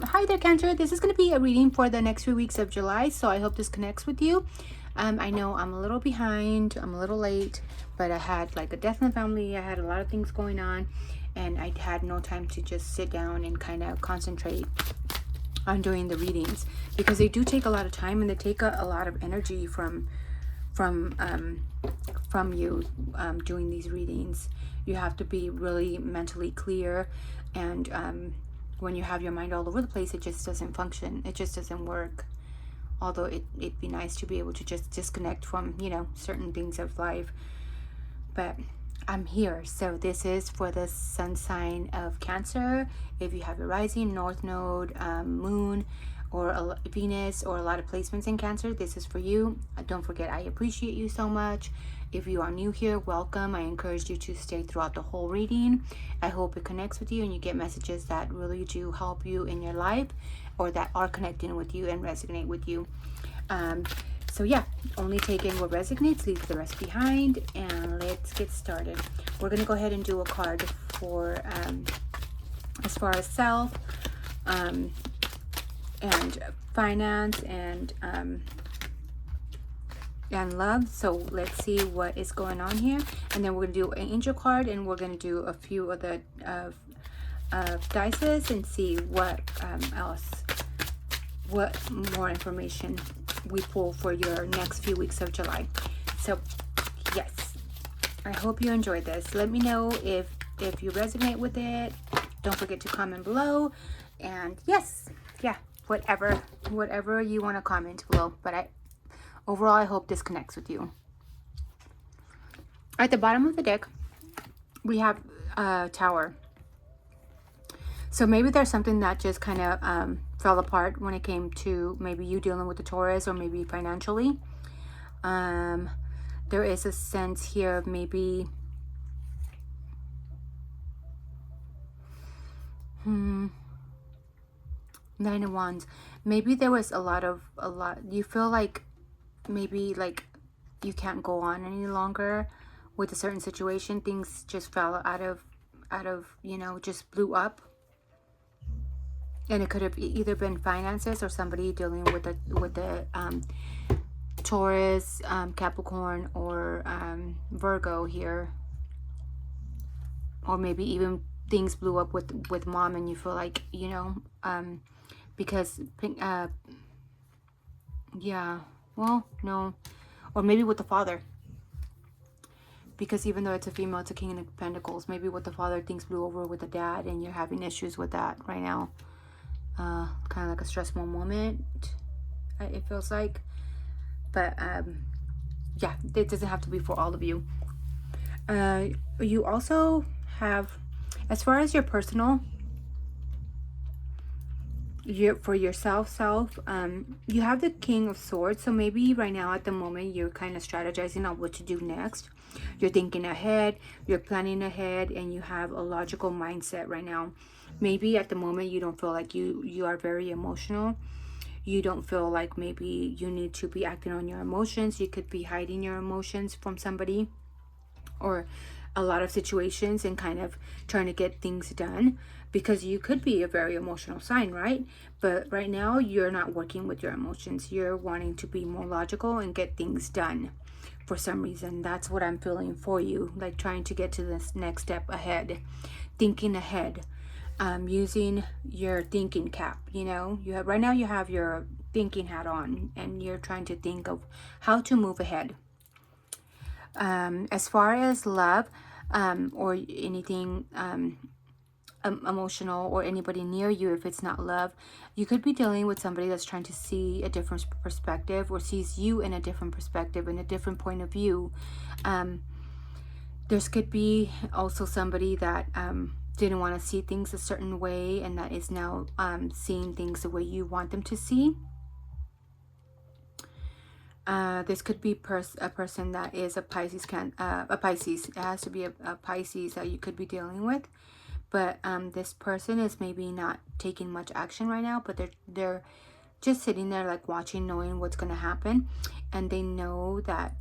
Hi there, Cancer. This is going to be a reading for the next few weeks of July, so I hope this connects with you. I know I'm a little behind, I'm a little late, but I had like a death in the family. I had a lot of things going on, and I had no time to just sit down and kind of concentrate on doing the readings, because they do take a lot of time and they take a lot of energy from you doing these readings. You have to be really mentally clear, and when you have your mind all over the place, it just doesn't function. It just doesn't work. Although it'd be nice to be able to just disconnect from, certain things of life. But I'm here. So this is for the sun sign of Cancer. If you have a rising, north node, moon, or a Venus, or a lot of placements in Cancer, this is for you. Don't forget, I appreciate you so much. If you are new here, welcome. I encourage you to stay throughout the whole reading. I hope it connects with you and you get messages that really do help you in your life, or that are connecting with you and resonate with you. So yeah, only take in what resonates, leave the rest behind, and let's get started. We're going to go ahead and do a card for as far as self, and finance, and love. So let's see what is going on here, and then we're going to do an angel card, and we're going to do a few of the dices and see what else, what more information we pull for your next few weeks of July. So yes, I hope you enjoyed this. Let me know if you resonate with it. Don't forget to comment below, and yes, yeah, whatever you want to comment below. But overall, I hope this connects with you. At the bottom of the deck, we have Tower. So maybe there's something that just kind of fell apart when it came to maybe you dealing with the Taurus, or maybe financially. There is a sense here of maybe Nine of Wands. Maybe there was a lot. You feel like maybe like you can't go on any longer with a certain situation. Things just fell out of just blew up. And it could have either been finances, or somebody dealing with the Taurus, Capricorn, or Virgo here. Or maybe even things blew up with mom, and you feel like, because, yeah, well, no. Or maybe with the father. Because even though it's a female, it's a King of Pentacles. Maybe with the father, things blew over with the dad, and you're having issues with that right now. Kind of like a stressful moment, it feels like. But yeah, it doesn't have to be for all of you. You also have, as far as your personal, for yourself, you have the King of Swords. So maybe right now at the moment you're kind of strategizing on what to do next. You're thinking ahead, you're planning ahead, and you have a logical mindset right now. Maybe at the moment you don't feel like you are very emotional. You don't feel like maybe you need to be acting on your emotions. You could be hiding your emotions from somebody, or a lot of situations, and kind of trying to get things done, because you could be a very emotional sign, right? But right now you're not working with your emotions. You're wanting to be more logical and get things done for some reason. That's what I'm feeling for you, like trying to get to this next step ahead, thinking ahead, using your thinking cap. You have right now, you have your thinking hat on, and you're trying to think of how to move ahead. As far as love, or anything emotional, or anybody near you, if it's not love, you could be dealing with somebody that's trying to see a different perspective, or sees you in a different perspective, in a different point of view. There could be also somebody that didn't want to see things a certain way, and that is now seeing things the way you want them to see. This could be a person that is a Pisces. A Pisces. It has to be a Pisces that you could be dealing with. But this person is maybe not taking much action right now, but they're just sitting there like watching, knowing what's going to happen. And they know that,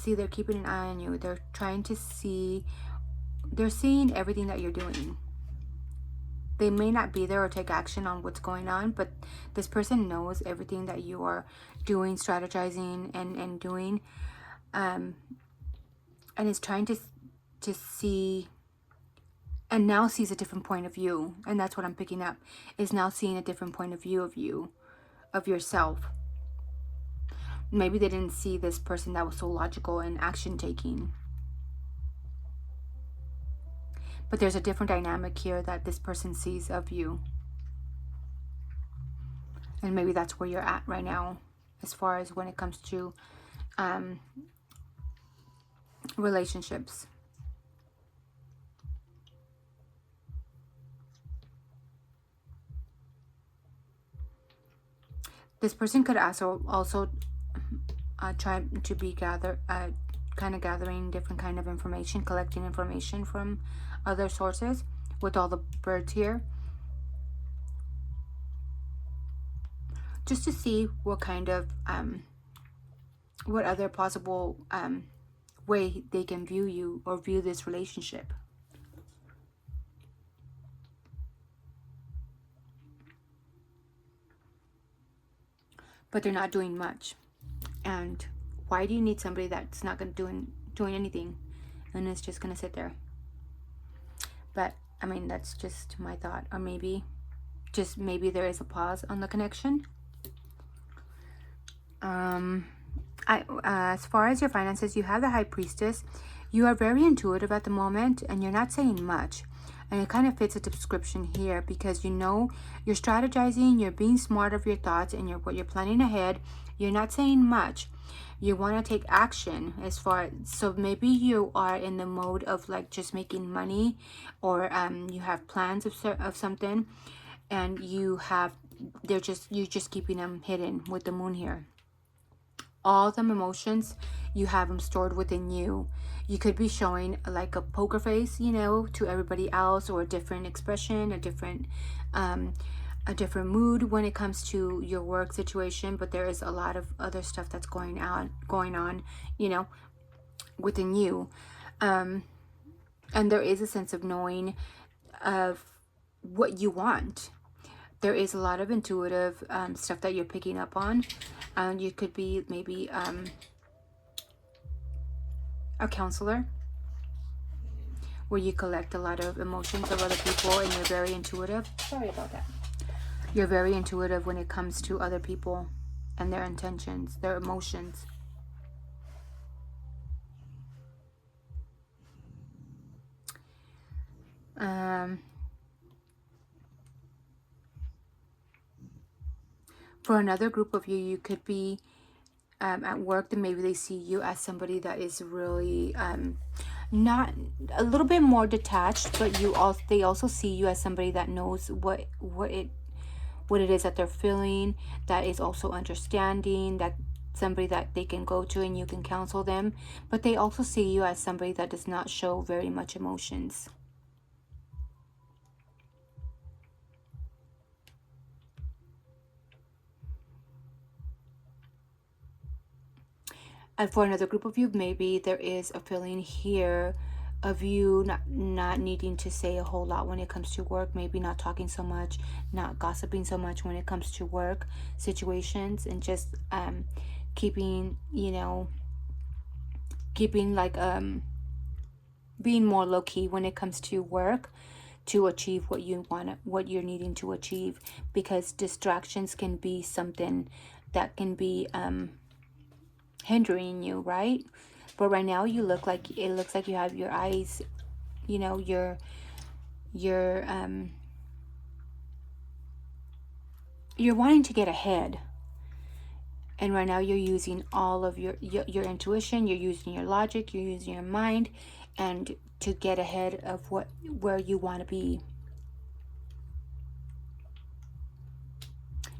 see, they're keeping an eye on you. They're trying to see, they're seeing everything that you're doing. They may not be there or take action on what's going on, but this person knows everything that you are doing, strategizing, and doing, and is trying to see, and now sees a different point of view. And that's what I'm picking up, is now seeing a different point of view of you, of yourself. Maybe they didn't see this person that was so logical and action taking. But there's a different dynamic here that this person sees of you. And maybe that's where you're at right now, as far as when it comes to relationships. This person could also try to be kind of gathering different kind of information, collecting information from other sources, with all the birds here, just to see what kind of what other possible way they can view you or view this relationship. But they're not doing much. And why do you need somebody that's not going to doing anything and is just going to sit there? But I mean, that's just my thought. Or maybe there is a pause on the connection. As far as your finances, you have the High Priestess. You are very intuitive at the moment, and you're not saying much. And it kind of fits a description here, because you know you're strategizing, you're being smart of your thoughts, and what you're planning ahead. You're not saying much. You want to take action so maybe you are in the mode of like just making money, or you have plans of something, and you're just keeping them hidden with the moon here. All them emotions, you have them stored within you. You could be showing like a poker face, to everybody else, or a different expression, a different mood when it comes to your work situation. But there is a lot of other stuff that's going on, within you. And there is a sense of knowing of what you want. There is a lot of intuitive stuff that you're picking up on. And you could be maybe a counselor, where you collect a lot of emotions of other people, and you're very intuitive. Sorry about that. You're very intuitive when it comes to other people and their intentions, their emotions. For another group of you, you could be at work, then maybe they see you as somebody that is really not a little bit more detached, but they also see you as somebody that knows what it is that they're feeling, that is also understanding, that somebody that they can go to and you can counsel them. But they also see you as somebody that does not show very much emotions. And for another group of you, maybe there is a feeling here of you not needing to say a whole lot when it comes to work, maybe not talking so much, not gossiping so much when it comes to work situations, and just keeping like being more low-key when it comes to work, to achieve what you want, what you're needing to achieve, because distractions can be something that can be hindering you, right? But right now it looks like you have your eyes, you're wanting to get ahead. And right now you're using all of your intuition, you're using your logic, you're using your mind, and to get ahead of where you want to be.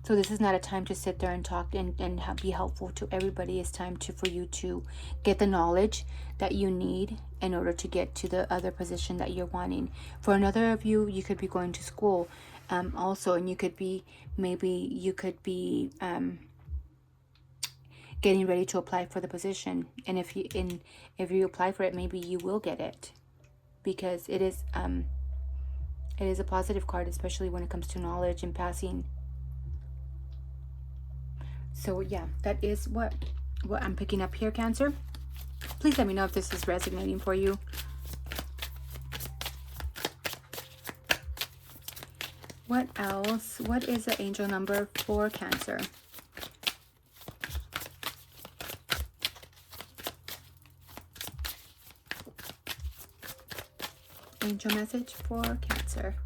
So this is not a time to sit there and talk and be helpful to everybody. It's time for you to get the knowledge that you need in order to get to the other position that you're wanting. For another of you, you could be going to school also, and you could be getting ready to apply for the position. And if you apply for it, maybe you will get it, because it is It is a positive card, especially when it comes to knowledge and passing. So yeah, that is what I'm picking up here, Cancer. Please let me know if this is resonating for you. What else? What is the angel number for Cancer? Angel message for Cancer.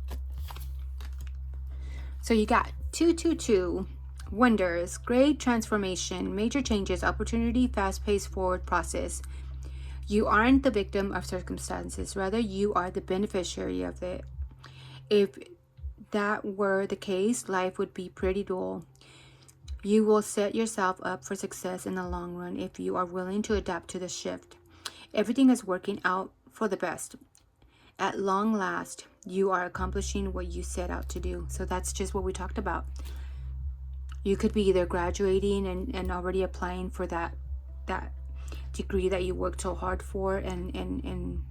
So you got 222. Wonders, great transformation, major changes, opportunity, fast-paced forward process. You aren't the victim of circumstances, rather you are the beneficiary of it. If that were the case, life would be pretty dull. You will set yourself up for success in the long run if you are willing to adapt to the shift. Everything is working out for the best. At long last, you are accomplishing what you set out to do. So that's just what we talked about. You could be either graduating and already applying for that degree that you worked so hard for in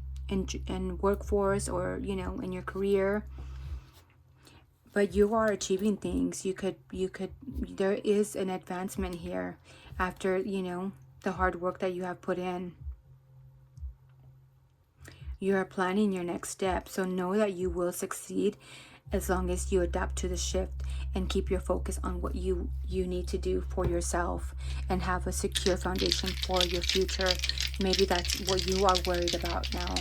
workforce, or in your career. But you are achieving things. There is an advancement here after the hard work that you have put in. You are planning your next step, so know that you will succeed as long as you adapt to the shift and keep your focus on what you need to do for yourself and have a secure foundation for your future. Maybe that's what you are worried about now.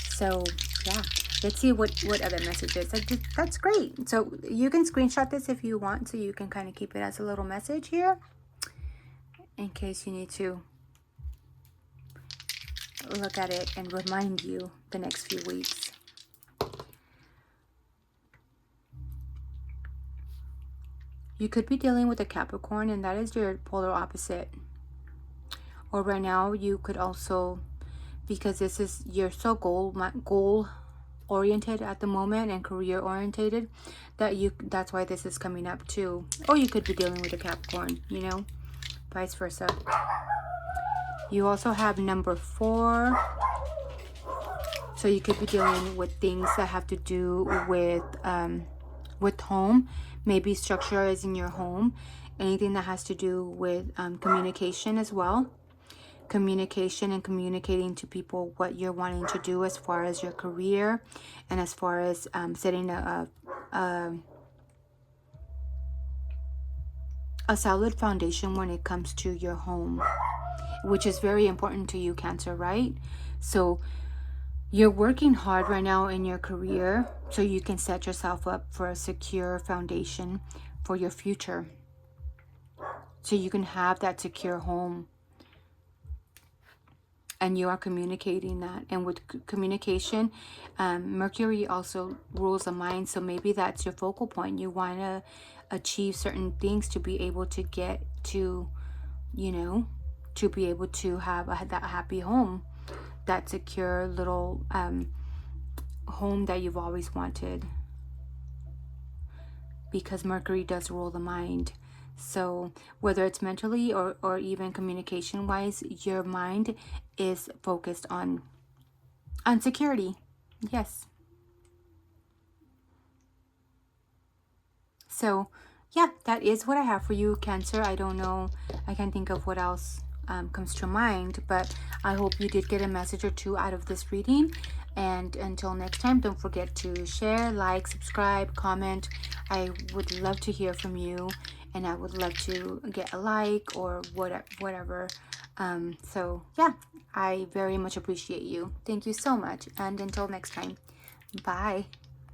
So yeah, let's see what other messages. That's great. So you can screenshot this if you want, so you can kind of keep it as a little message here in case you need to look at it and remind you the next few weeks. You could be dealing with a Capricorn, and that is your polar opposite. Or right now, you could also, because you're so goal oriented at the moment and career oriented, that's why this is coming up too. Or you could be dealing with a Capricorn, vice versa. You also have number 4. So you could be dealing with things that have to do with home. Maybe structure is in your home. Anything that has to do with communication as well. Communication and communicating to people what you're wanting to do as far as your career and as far as setting a solid foundation when it comes to your home, which is very important to you, Cancer, right? So you're working hard right now in your career so you can set yourself up for a secure foundation for your future. So you can have that secure home. And you are communicating that. And with communication, Mercury also rules the mind. So maybe that's your focal point. You want to achieve certain things to be able to get to, to be able to have that happy home. That secure little home that you've always wanted, because Mercury does rule the mind. So whether it's mentally or even communication wise, your mind is focused on security. Yes. So yeah, that is what I have for you, Cancer. I don't know, I can't think of what else comes to mind, but I hope you did get a message or two out of this reading. And until next time, don't forget to share, like, subscribe, comment. I would love to hear from you, and I would love to get a like or whatever. So yeah, I very much appreciate you. Thank you so much, and until next time, bye.